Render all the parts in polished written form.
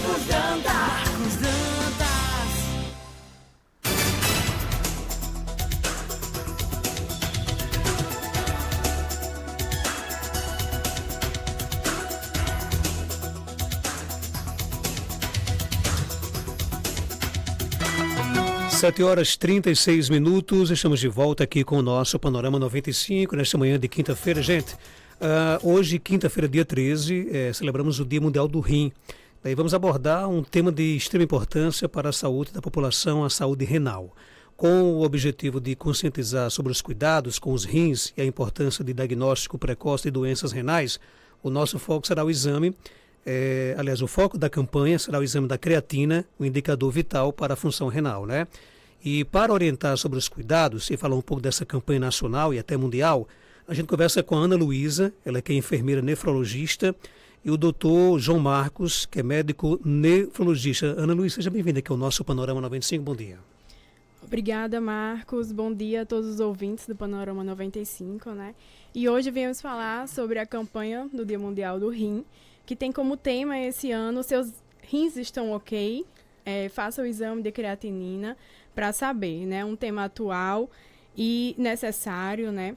Marcos Dantas. 7h36, estamos de volta aqui com o nosso Panorama 95, nesta manhã de quinta-feira. Gente, hoje, quinta-feira, dia 13, celebramos o Dia Mundial do Rim. Daí vamos abordar um tema de extrema importância para a saúde da população, a saúde renal. Com o objetivo de conscientizar sobre os cuidados com os rins e a importância de diagnóstico precoce de doenças renais, o nosso foco será o exame. O foco da campanha será o exame da creatina, o indicador vital para a função renal, né? E para orientar sobre os cuidados e falar um pouco dessa campanha nacional e até mundial, a gente conversa com a Ana Luísa, ela que é enfermeira nefrologista, e o doutor João Marcos, que é médico nefrologista. Ana Luísa, seja bem-vinda aqui ao nosso Panorama 95, bom dia. Obrigada, Marcos. Bom dia a todos os ouvintes do Panorama 95, né? E hoje viemos falar sobre a campanha do Dia Mundial do Rim, que tem como tema esse ano, seus rins estão ok? Faça o exame de creatinina para saber, né? Um tema atual e necessário, né?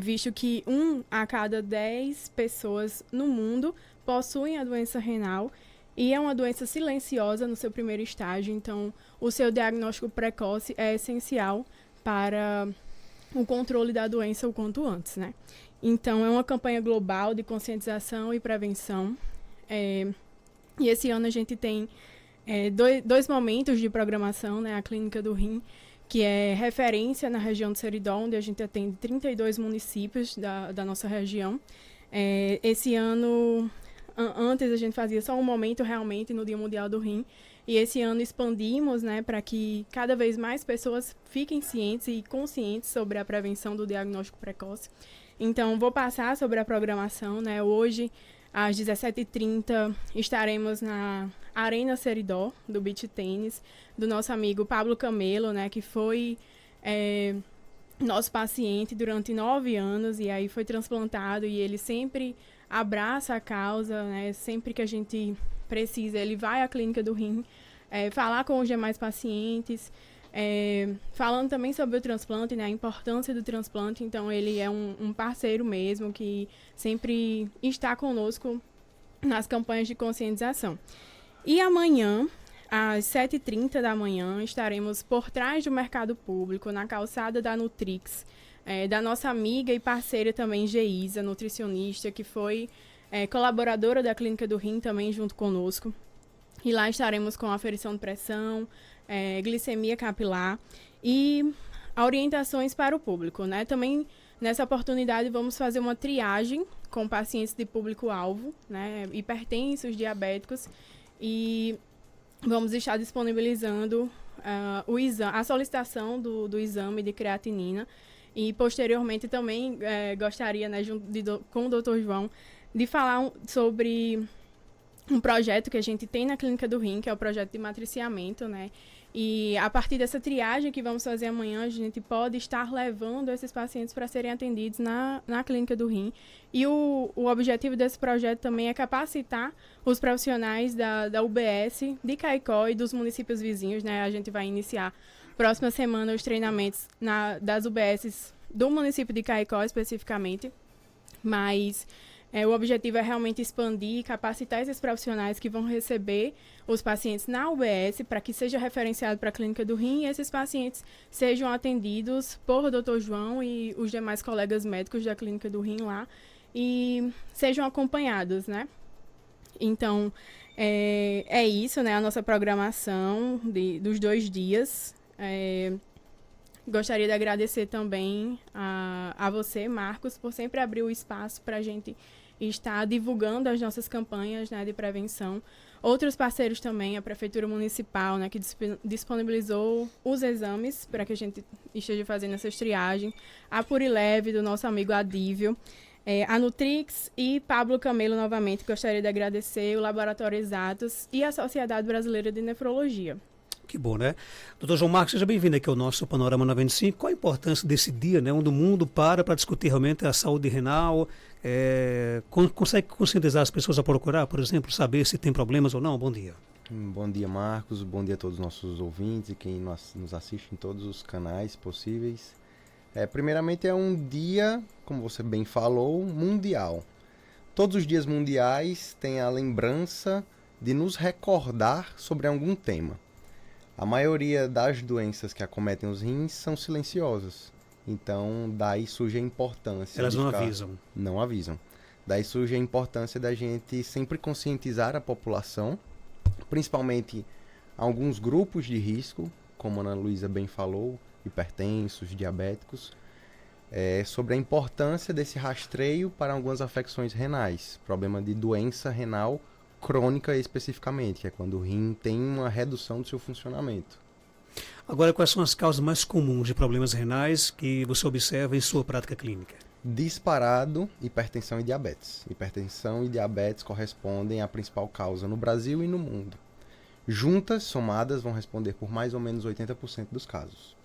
Visto que 1 a cada 10 pessoas no mundo possuem a doença renal e é uma doença silenciosa no seu primeiro estágio, então o seu diagnóstico precoce é essencial para o controle da doença o quanto antes, né? Então, é uma campanha global de conscientização e prevenção. E esse ano a gente tem dois momentos de programação, né? A Clínica do Rim, que é referência na região do Seridó, onde a gente atende 32 municípios da nossa região. Esse ano, antes a gente fazia só um momento realmente no Dia Mundial do Rim, e esse ano expandimos, né, para que cada vez mais pessoas fiquem cientes e conscientes sobre a prevenção do diagnóstico precoce. Então, vou passar sobre a programação, né? Hoje, às 17h30, estaremos na Arena Seridó, do Beach Tênis, do nosso amigo Pablo Camelo, né? Que foi nosso paciente durante 9 anos e aí foi transplantado e ele sempre abraça a causa, né? Sempre que a gente precisa, ele vai à Clínica do Rim, falar com os demais pacientes, falando também sobre o transplante, né, a importância do transplante. Então ele é um parceiro mesmo que sempre está conosco nas campanhas de conscientização. E amanhã, às 7h30 da manhã, estaremos por trás do mercado público, na calçada da Nutrix, da nossa amiga e parceira também, Geisa, nutricionista, que foi colaboradora da Clínica do Rim também junto conosco. E lá estaremos com aferição de pressão, glicemia capilar e orientações para o público, né? Também, nessa oportunidade, vamos fazer uma triagem com pacientes de público-alvo, né? Hipertensos, diabéticos, e vamos estar disponibilizando a solicitação do exame de creatinina. E, posteriormente, também gostaria, né, com o Dr. João, de falar sobre um projeto que a gente tem na Clínica do Rim, que é o projeto de matriciamento, né? E a partir dessa triagem que vamos fazer amanhã, a gente pode estar levando esses pacientes para serem atendidos na Clínica do Rim. E o objetivo desse projeto também é capacitar os profissionais da UBS, de Caicó e dos municípios vizinhos, né? A gente vai iniciar próxima semana os treinamentos das UBSs do município de Caicó especificamente, mas o objetivo é realmente expandir e capacitar esses profissionais que vão receber os pacientes na UBS para que seja referenciado para a Clínica do Rim e esses pacientes sejam atendidos por Dr. João e os demais colegas médicos da Clínica do Rim lá e sejam acompanhados, né? Então, é isso, né? A nossa programação dos 2 dias. Gostaria de agradecer também a você, Marcos, por sempre abrir o espaço para a gente estar divulgando as nossas campanhas, né, de prevenção. Outros parceiros também, a Prefeitura Municipal, né, que disponibilizou os exames para que a gente esteja fazendo essas triagens. A Purileve, do nosso amigo Adívio. A Nutrix e Pablo Camelo, novamente, gostaria de agradecer, o Laboratório Exatos e a Sociedade Brasileira de Nefrologia. Que bom, né? Doutor João Marcos, seja bem-vindo aqui ao nosso Panorama 95. Qual a importância desse dia, né, onde o mundo para discutir realmente a saúde renal? Consegue conscientizar as pessoas a procurar, por exemplo, saber se tem problemas ou não? Bom dia. Bom dia, Marcos. Bom dia a todos os nossos ouvintes e quem nos assiste em todos os canais possíveis. Primeiramente, é um dia, como você bem falou, mundial. Todos os dias mundiais têm a lembrança de nos recordar sobre algum tema. A maioria das doenças que acometem os rins são silenciosas. Então, daí surge a importância. Elas não avisam. Não avisam. Daí surge a importância da gente sempre conscientizar a população, principalmente alguns grupos de risco, como a Ana Luísa bem falou, hipertensos, diabéticos, sobre a importância desse rastreio para algumas afecções renais, problema de doença renal crônica especificamente, que é quando o rim tem uma redução do seu funcionamento. Agora, quais são as causas mais comuns de problemas renais que você observa em sua prática clínica? Disparado, hipertensão e diabetes. Hipertensão e diabetes correspondem à principal causa no Brasil e no mundo. Juntas, somadas, vão responder por mais ou menos 80% dos casos.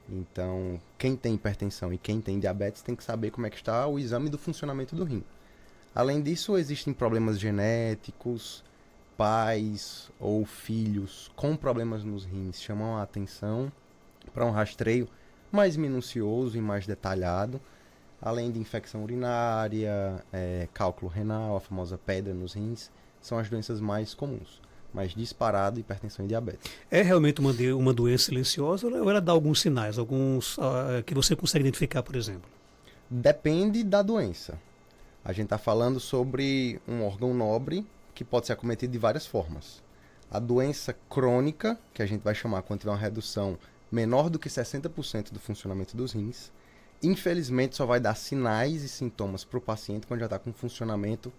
Então, quem tem hipertensão e quem tem diabetes tem que saber como é que está o exame do funcionamento do rim. Além disso, existem problemas genéticos, pais ou filhos com problemas nos rins chamam a atenção para um rastreio mais minucioso e mais detalhado, além de infecção urinária, cálculo renal, a famosa pedra nos rins, são as doenças mais comuns. Mas disparado, hipertensão e diabetes. É realmente uma doença silenciosa ou ela dá alguns sinais, alguns que você consegue identificar, por exemplo? Depende da doença. A gente está falando sobre um órgão nobre que pode ser acometido de várias formas. A doença crônica, que a gente vai chamar quando tiver uma redução menor do que 60% do funcionamento dos rins, infelizmente só vai dar sinais e sintomas para o paciente quando já está com funcionamento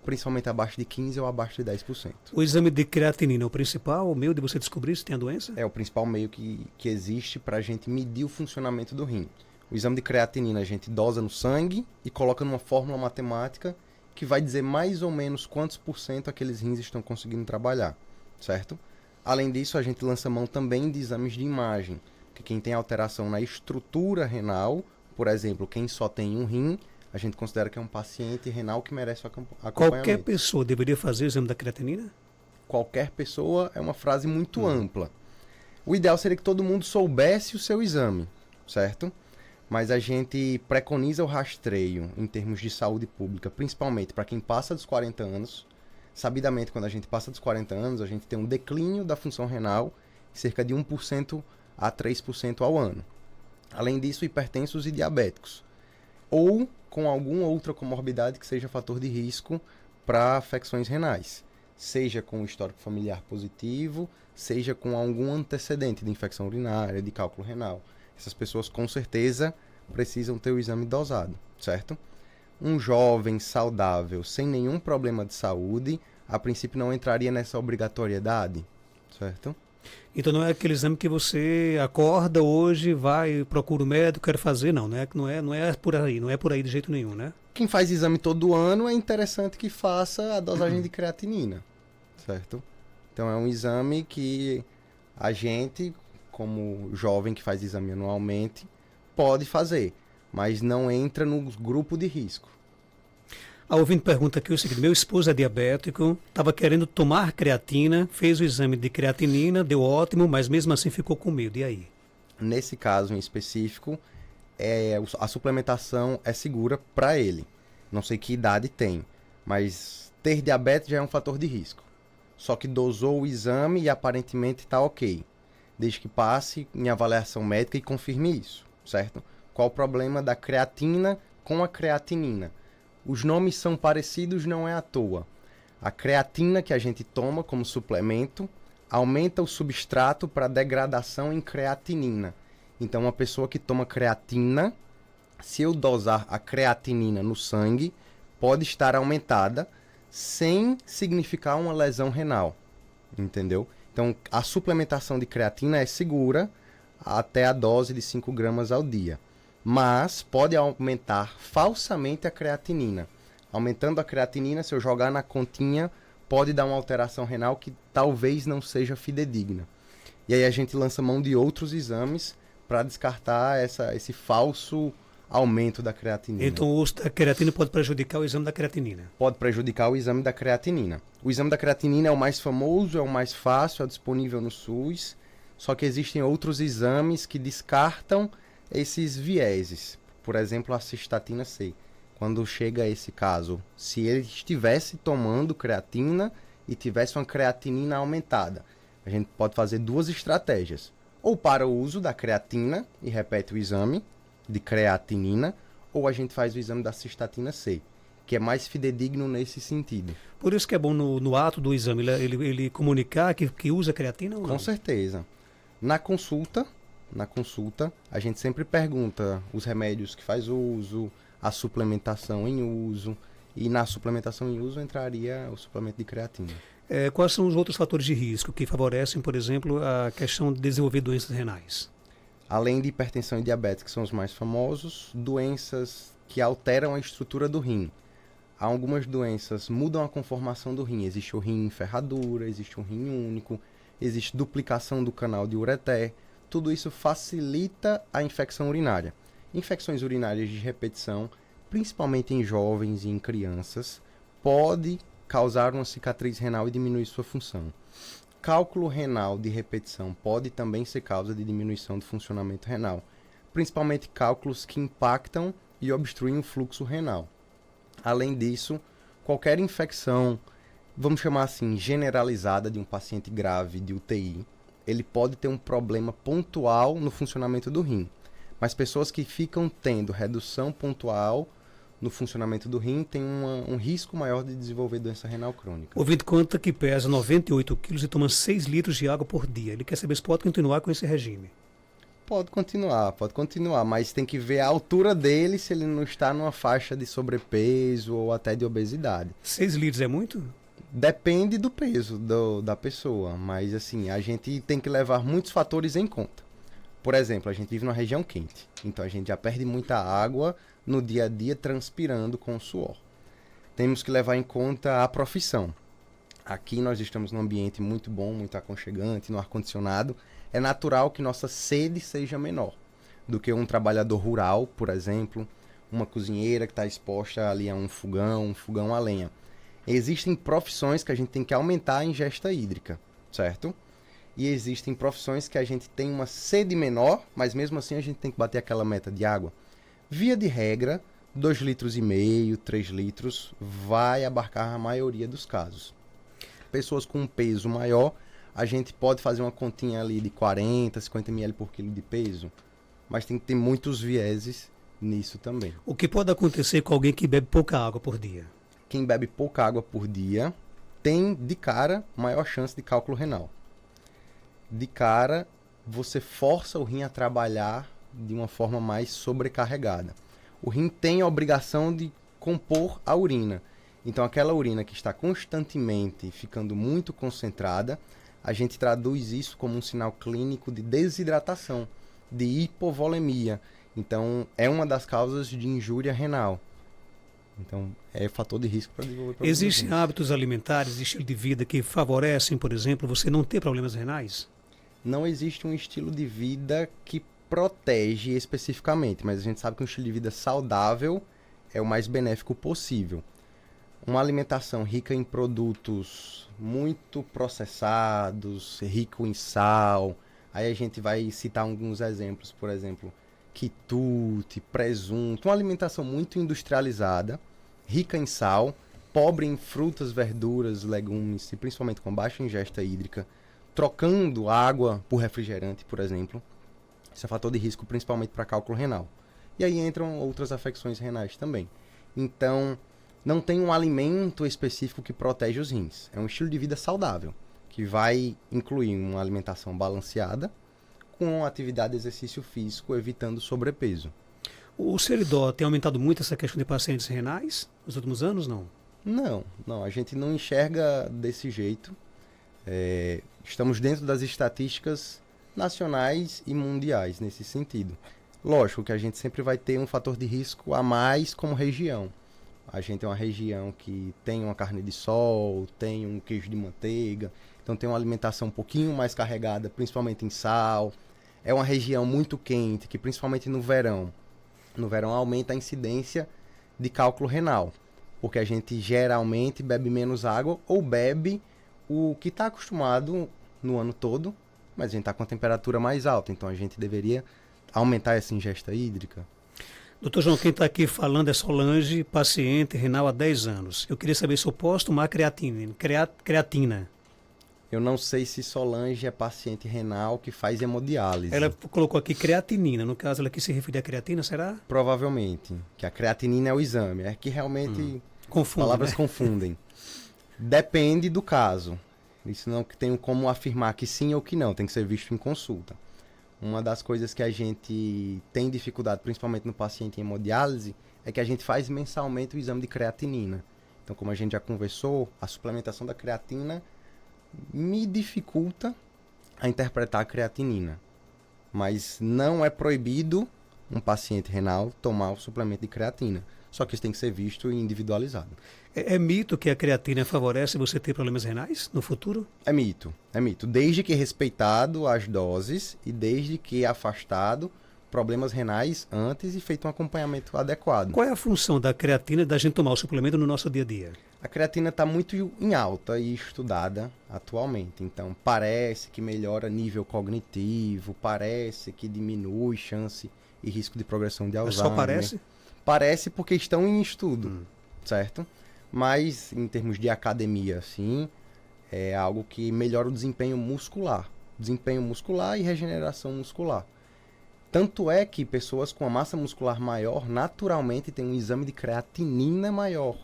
principalmente abaixo de 15% ou abaixo de 10%. O exame de creatinina é o principal, o meio de você descobrir se tem a doença? É o principal meio que existe para a gente medir o funcionamento do rim. O exame de creatinina a gente dosa no sangue e coloca numa fórmula matemática que vai dizer mais ou menos quantos por cento aqueles rins estão conseguindo trabalhar, certo? Além disso, a gente lança mão também de exames de imagem, que quem tem alteração na estrutura renal, por exemplo, quem só tem um rim, a gente considera que é um paciente renal que merece acompanhamento. Qualquer pessoa deveria fazer o exame da creatinina? Qualquer pessoa é uma frase muito ampla. O ideal seria que todo mundo soubesse o seu exame, certo? Mas a gente preconiza o rastreio em termos de saúde pública, principalmente para quem passa dos 40 anos. Sabidamente, quando a gente passa dos 40 anos, a gente tem um declínio da função renal de cerca de 1% a 3% ao ano. Além disso, hipertensos e diabéticos. Ou com alguma outra comorbidade que seja fator de risco para afecções renais. Seja com histórico familiar positivo, seja com algum antecedente de infecção urinária, de cálculo renal. Essas pessoas com certeza precisam ter o exame dosado, certo? Um jovem saudável, sem nenhum problema de saúde, a princípio não entraria nessa obrigatoriedade, certo? Então não é aquele exame que você acorda hoje, vai, procura o médico, quer fazer, não é por aí, não é por aí de jeito nenhum, né? Quem faz exame todo ano é interessante que faça a dosagem de creatinina, certo? Então é um exame que a gente, como jovem que faz exame anualmente, pode fazer, mas não entra no grupo de risco. A ouvinte pergunta aqui o seguinte: meu esposo é diabético, estava querendo tomar creatina, fez o exame de creatinina, deu ótimo, mas mesmo assim ficou com medo, e aí? Nesse caso em específico, a suplementação é segura para ele. Não sei que idade tem, mas ter diabetes já é um fator de risco. Só que dosou o exame e aparentemente está ok, desde que passe em avaliação médica e confirme isso, certo? Qual o problema da creatina com a creatinina? Os nomes são parecidos, não é à toa. A creatina que a gente toma como suplemento aumenta o substrato para degradação em creatinina. Então, uma pessoa que toma creatina, se eu dosar a creatinina no sangue, pode estar aumentada sem significar uma lesão renal, entendeu? Então, a suplementação de creatina é segura até a dose de 5 gramas ao dia. Mas pode aumentar falsamente a creatinina. Aumentando a creatinina, se eu jogar na continha, pode dar uma alteração renal que talvez não seja fidedigna. E aí a gente lança mão de outros exames para descartar esse falso aumento da creatinina. Então o uso da creatina pode prejudicar o exame da creatinina? Pode prejudicar o exame da creatinina. O exame da creatinina é o mais famoso, é o mais fácil, é disponível no SUS, só que existem outros exames que descartam esses vieses. Por exemplo, a cistatina C. Quando chega a esse caso, se ele estivesse tomando creatina e tivesse uma creatinina aumentada, a gente pode fazer duas estratégias. Ou para o uso da creatina e repete o exame de creatinina, ou a gente faz o exame da cistatina C, que é mais fidedigno nesse sentido. Por isso que é bom no ato do exame ele comunicar que usa creatina ou não? Com certeza. Na consulta, a gente sempre pergunta os remédios que faz uso, a suplementação em uso, e na suplementação em uso entraria o suplemento de creatina. Quais são os outros fatores de risco que favorecem, por exemplo, a questão de desenvolver doenças renais? Além de hipertensão e diabetes, que são os mais famosos, doenças que alteram a estrutura do rim. Há algumas doenças mudam a conformação do rim. Existe o rim em ferradura, existe um rim único, existe duplicação do canal de ureter. Tudo isso facilita a infecção urinária. Infecções urinárias de repetição, principalmente em jovens e em crianças, pode causar uma cicatriz renal e diminuir sua função. Cálculo renal de repetição pode também ser causa de diminuição do funcionamento renal, principalmente cálculos que impactam e obstruem o fluxo renal. Além disso, qualquer infecção, vamos chamar assim, generalizada de um paciente grave de UTI, ele pode ter um problema pontual no funcionamento do rim. Mas pessoas que ficam tendo redução pontual no funcionamento do rim têm um risco maior de desenvolver doença renal crônica. Ouvinte conta que pesa 98 quilos e toma 6 litros de água por dia. Ele quer saber se pode continuar com esse regime. Pode continuar, mas tem que ver a altura dele, se ele não está numa faixa de sobrepeso ou até de obesidade. 6 litros é muito? Depende do peso da pessoa, mas assim, a gente tem que levar muitos fatores em conta. Por exemplo, a gente vive numa região quente, então a gente já perde muita água no dia a dia transpirando com o suor. Temos que levar em conta a profissão. Aqui nós estamos num ambiente muito bom, muito aconchegante, no ar-condicionado. É natural que nossa sede seja menor do que um trabalhador rural, por exemplo, uma cozinheira que está exposta ali a um fogão a lenha. Existem profissões que a gente tem que aumentar a ingesta hídrica, certo? E existem profissões que a gente tem uma sede menor, mas mesmo assim a gente tem que bater aquela meta de água. Via de regra, 2,5 litros, 3 litros vai abarcar a maioria dos casos. Pessoas com um peso maior, a gente pode fazer uma continha ali de 40, 50 ml por quilo de peso, mas tem que ter muitos vieses nisso também. O que pode acontecer com alguém que bebe pouca água por dia? Quem bebe pouca água por dia tem, de cara, maior chance de cálculo renal. De cara, você força o rim a trabalhar de uma forma mais sobrecarregada. O rim tem a obrigação de compor a urina. Então, aquela urina que está constantemente ficando muito concentrada, a gente traduz isso como um sinal clínico de desidratação, de hipovolemia. Então, é uma das causas de injúria renal. Então, é fator de risco para desenvolver problemas. Existem hábitos alimentares, estilo de vida que favorecem, por exemplo, você não ter problemas renais? Não existe um estilo de vida que protege especificamente, mas a gente sabe que um estilo de vida saudável é o mais benéfico possível. Uma alimentação rica em produtos muito processados, rico em sal, aí a gente vai citar alguns exemplos, por exemplo, quitute, presunto, uma alimentação muito industrializada, rica em sal, pobre em frutas, verduras, legumes e principalmente com baixa ingesta hídrica, trocando água por refrigerante, por exemplo. Isso é fator de risco principalmente para cálculo renal. E aí entram outras afecções renais também. Então, não tem um alimento específico que protege os rins. É um estilo de vida saudável, que vai incluir uma alimentação balanceada, com atividade de exercício físico, evitando sobrepeso. O Seridó tem aumentado muito essa questão de pacientes renais nos últimos anos, não? Não, a gente não enxerga desse jeito. Estamos dentro das estatísticas nacionais e mundiais nesse sentido. Lógico que a gente sempre vai ter um fator de risco a mais como região. A gente é uma região que tem uma carne de sol, tem um queijo de manteiga, então tem uma alimentação um pouquinho mais carregada, principalmente em sal. É uma região muito quente, que principalmente no verão aumenta a incidência de cálculo renal, porque a gente geralmente bebe menos água ou bebe o que está acostumado no ano todo, mas a gente está com a temperatura mais alta, então a gente deveria aumentar essa ingesta hídrica. Doutor João, quem está aqui falando é Solange, paciente renal há 10 anos. Eu queria saber se eu posso tomar creatina. Eu não sei se Solange é paciente renal que faz hemodiálise. Ela colocou aqui creatinina, no caso ela quis se referir à creatina, será? Provavelmente, que a creatinina é o exame, é que realmente Confunde, palavras né? confundem. Depende do caso. Isso não tem como afirmar que sim ou que não, tem que ser visto em consulta. Uma das coisas que a gente tem dificuldade, principalmente no paciente em hemodiálise, é que a gente faz mensalmente o exame de creatinina. Então, como a gente já conversou, a suplementação da creatina me dificulta a interpretar a creatinina. Mas não é proibido um paciente renal tomar o suplemento de creatina. Só que isso tem que ser visto e individualizado. É mito que a creatina favorece você ter problemas renais no futuro? É mito, desde que respeitado as doses e desde que afastado problemas renais antes e feito um acompanhamento adequado. Qual é a função da creatina da gente tomar o suplemento no nosso dia a dia? A creatina está muito em alta e estudada atualmente, então parece que melhora nível cognitivo, parece que diminui chance e risco de progressão de Mas Alzheimer. só parece? Parece porque estão em estudo, certo? Mas em termos de academia, sim, é algo que melhora o desempenho muscular e regeneração muscular. Tanto é que pessoas com a massa muscular maior naturalmente têm um exame de creatinina maior,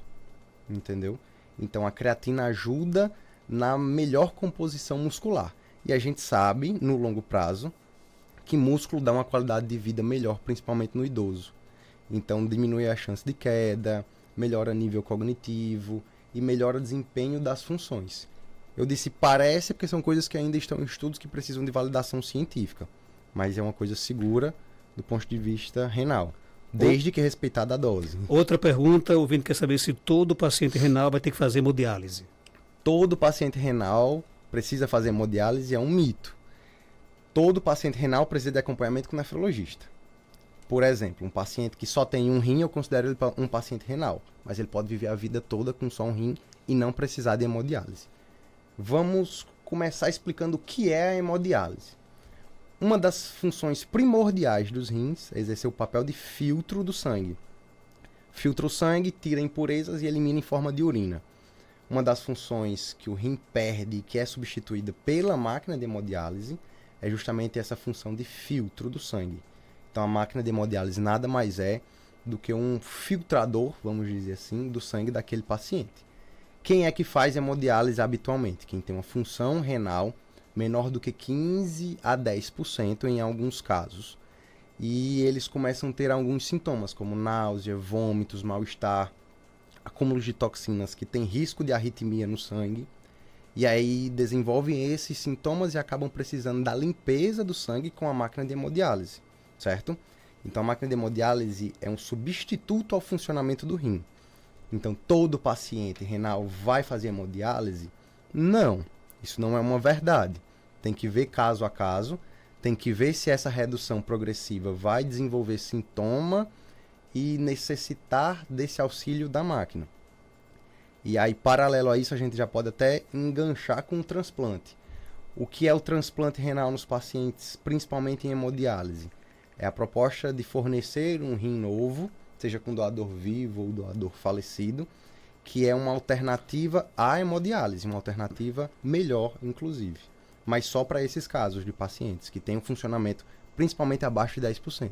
entendeu? Então a creatina ajuda na melhor composição muscular. E a gente sabe, no longo prazo, que músculo dá uma qualidade de vida melhor, principalmente no idoso. Então diminui a chance de queda, melhora nível cognitivo e melhora o desempenho das funções. Eu disse parece porque são coisas que ainda estão em estudos que precisam de validação científica, mas é uma coisa segura do ponto de vista renal, desde que respeitada a dose. Outra pergunta, o ouvinte quer saber se todo paciente renal vai ter que fazer hemodiálise. Todo paciente renal precisa fazer hemodiálise, é um mito. Todo paciente renal precisa de acompanhamento com nefrologista. Por exemplo, um paciente que só tem um rim, eu considero ele um paciente renal, mas ele pode viver a vida toda com só um rim e não precisar de hemodiálise. Vamos começar explicando o que é a hemodiálise. Uma das funções primordiais dos rins é exercer o papel de filtro do sangue. Filtra o sangue, tira impurezas e elimina em forma de urina. Uma das funções que o rim perde e que é substituída pela máquina de hemodiálise é justamente essa função de filtro do sangue. Então a máquina de hemodiálise nada mais é do que um filtrador, vamos dizer assim, do sangue daquele paciente. Quem é que faz hemodiálise habitualmente? Quem tem uma função renal menor do que 15 a 10% em alguns casos. E eles começam a ter alguns sintomas, como náusea, vômitos, mal-estar, acúmulos de toxinas que têm risco de arritmia no sangue. E aí desenvolvem esses sintomas e acabam precisando da limpeza do sangue com a máquina de hemodiálise, certo? Então a máquina de hemodiálise é um substituto ao funcionamento do rim. Então todo paciente renal vai fazer hemodiálise? Não, isso não é uma verdade. Tem que ver caso a caso, tem que ver se essa redução progressiva vai desenvolver sintoma e necessitar desse auxílio da máquina. E aí, paralelo a isso, a gente já pode até enganchar com o transplante. O que é o transplante renal nos pacientes, principalmente em hemodiálise? É a proposta de fornecer um rim novo, seja com doador vivo ou doador falecido, que é uma alternativa à hemodiálise, uma alternativa melhor, inclusive. Mas só para esses casos de pacientes que têm um funcionamento principalmente abaixo de 10%.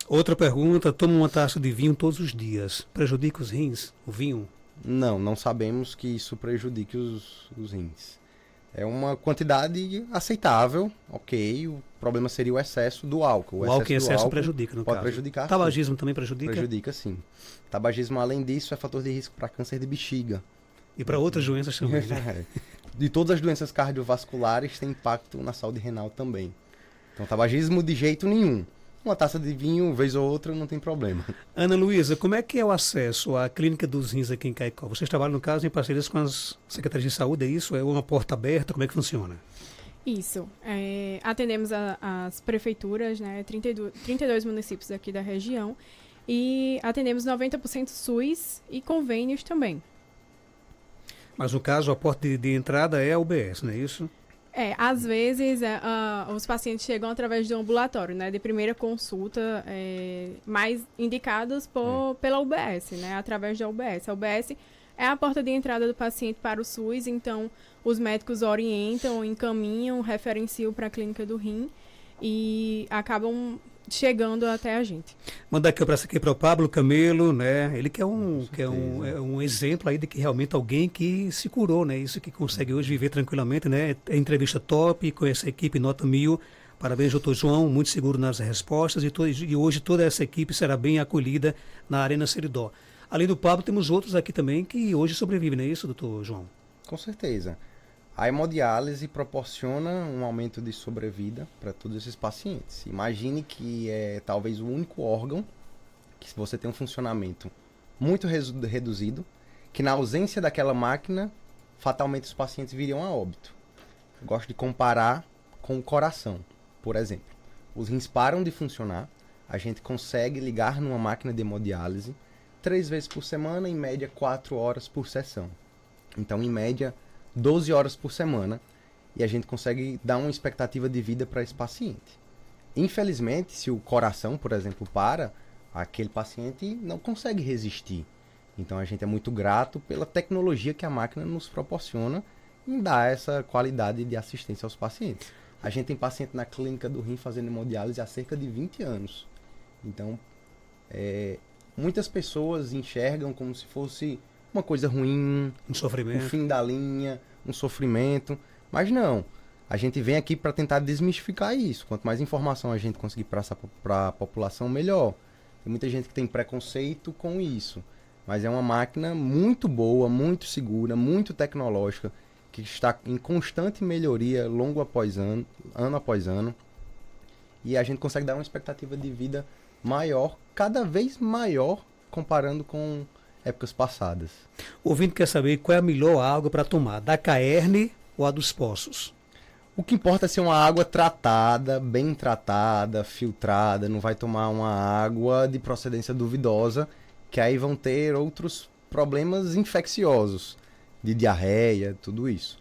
Outra pergunta, toma uma taça de vinho todos os dias. Prejudica os rins, o vinho? Não sabemos que isso prejudique os rins. É uma quantidade aceitável, ok. O problema seria o excesso do álcool. O álcool em excesso prejudica, no pode caso. Prejudicar. Tabagismo também prejudica? Prejudica, sim. Tabagismo, além disso, é fator de risco para câncer de bexiga. E para outras doenças também, né? De todas as doenças cardiovasculares tem impacto na saúde renal também. Então, tabagismo de jeito nenhum. uma taça de vinho, vez ou outra, não tem problema. Ana Luísa, como é que é o acesso à Clínica dos Rins aqui em Caicó? Vocês trabalham, no caso, em parcerias com as secretarias de saúde, é isso? É uma porta aberta? Como é que funciona? Isso. Atendemos as prefeituras, né, 32 municípios aqui da região, e atendemos 90% SUS e convênios também. Mas no caso, a porta de entrada é a UBS, não é isso? Às vezes os pacientes chegam através do ambulatório, né, de primeira consulta, mais indicados pela UBS, né, através da UBS. A UBS é a porta de entrada do paciente para o SUS, então os médicos orientam, encaminham, referenciam para a clínica do rim e acabam chegando até a gente. Mandar aqui para o Pablo Camelo, né? Ele que é um exemplo aí de que realmente alguém que se curou, né? Isso que consegue hoje viver tranquilamente, né? É entrevista top com essa equipe nota 1000. Parabéns, doutor João, muito seguro nas respostas e hoje toda essa equipe será bem acolhida na Arena Seridó. Além do Pablo, temos outros aqui também que hoje sobrevivem, não é isso, doutor João? Com certeza. A hemodiálise proporciona um aumento de sobrevida para todos esses pacientes. Imagine que é talvez o único órgão que, se você tem um funcionamento muito reduzido, que na ausência daquela máquina, fatalmente os pacientes viriam a óbito. Eu gosto de comparar com o coração, por exemplo. Os rins param de funcionar, a gente consegue ligar numa máquina de hemodiálise 3 vezes por semana, em média 4 horas por sessão. Então, em média, 12 horas por semana, e a gente consegue dar uma expectativa de vida para esse paciente. Infelizmente, se o coração, por exemplo, para, aquele paciente não consegue resistir. Então a gente é muito grato pela tecnologia que a máquina nos proporciona em dar essa qualidade de assistência aos pacientes. A gente tem paciente na clínica do rim fazendo hemodiálise há cerca de 20 anos. Então, muitas pessoas enxergam como se fosse uma coisa ruim, um sofrimento, um fim da linha, um sofrimento, mas não. A gente vem aqui para tentar desmistificar isso. Quanto mais informação a gente conseguir passar para a população, melhor. Tem muita gente que tem preconceito com isso, mas é uma máquina muito boa, muito segura, muito tecnológica, que está em constante melhoria ano após ano, e a gente consegue dar uma expectativa de vida maior, cada vez maior, comparando com épocas passadas. O ouvinte quer saber qual é a melhor água para tomar, da Caerne ou a dos poços? O que importa é ser uma água tratada, bem tratada, filtrada, não vai tomar uma água de procedência duvidosa, que aí vão ter outros problemas infecciosos, de diarreia, tudo isso.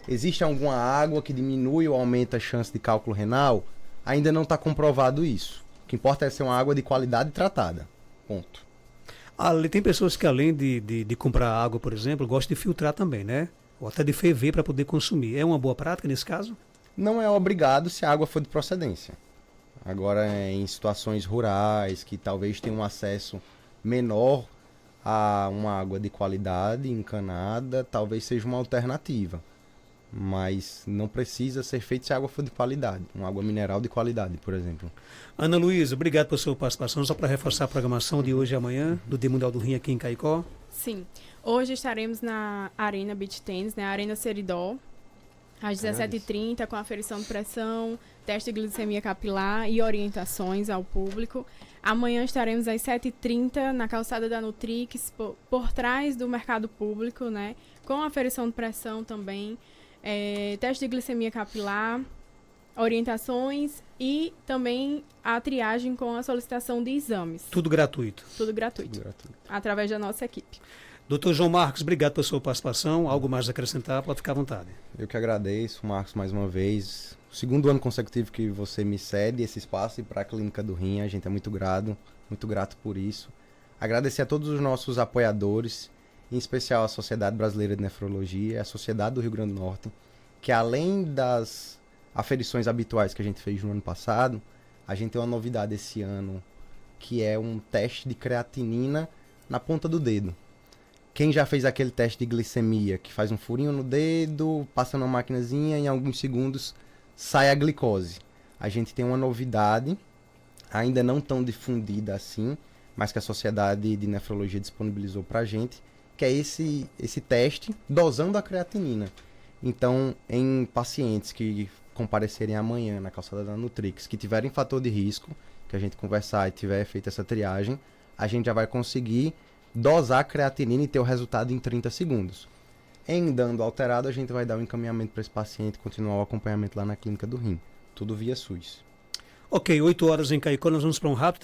Existe alguma água que diminui ou aumenta a chance de cálculo renal? Ainda não está comprovado isso. O que importa é ser uma água de qualidade tratada. Ponto. Tem pessoas que, além de comprar água, por exemplo, gostam de filtrar também, né? Ou até de ferver para poder consumir. É uma boa prática nesse caso? Não é obrigado se a água for de procedência. Agora, em situações rurais, que talvez tenham um acesso menor a uma água de qualidade, encanada, talvez seja uma alternativa. Mas não precisa ser feito se a água for de qualidade. Uma água mineral de qualidade, por exemplo. Ana Luísa, obrigado pela sua participação. Só para reforçar a programação de hoje e amanhã, do Dia Mundial do Rim aqui em Caicó. Sim. Hoje estaremos na Arena Beach Tennis, né? Arena Seridó, às 17h30, com aferição de pressão, teste de glicemia capilar e orientações ao público. Amanhã estaremos às 7h30 na calçada da Nutrix, por trás do mercado público, né? Com aferição de pressão também. Teste de glicemia capilar, orientações e também a triagem com a solicitação de exames. Tudo gratuito? Tudo gratuito. Através da nossa equipe. Doutor João Marcos, obrigado pela sua participação. Algo mais a acrescentar? Pode ficar à vontade. Eu que agradeço, Marcos, mais uma vez. O segundo ano consecutivo que você me cede esse espaço para a Clínica do Rim. A gente é muito grato por isso. Agradecer a todos os nossos apoiadores, em especial a Sociedade Brasileira de Nefrologia, a Sociedade do Rio Grande do Norte, que além das aferições habituais que a gente fez no ano passado, a gente tem uma novidade esse ano, que é um teste de creatinina na ponta do dedo. Quem já fez aquele teste de glicemia, que faz um furinho no dedo, passa numa maquinazinha, em alguns segundos sai a glicose. A gente tem uma novidade, ainda não tão difundida assim, mas que a Sociedade de Nefrologia disponibilizou pra gente, que é esse teste dosando a creatinina. Então, em pacientes que comparecerem amanhã na calçada da Nutrix, que tiverem fator de risco, que que a gente conversar e tiver feito essa triagem, a gente já vai conseguir dosar a creatinina e ter o resultado em 30 segundos. Em dando alterado, a gente vai dar o encaminhamento para esse paciente, continuar o acompanhamento lá na clínica do rim. Tudo via SUS. Ok, 8 horas em Caicó, nós vamos para um rápido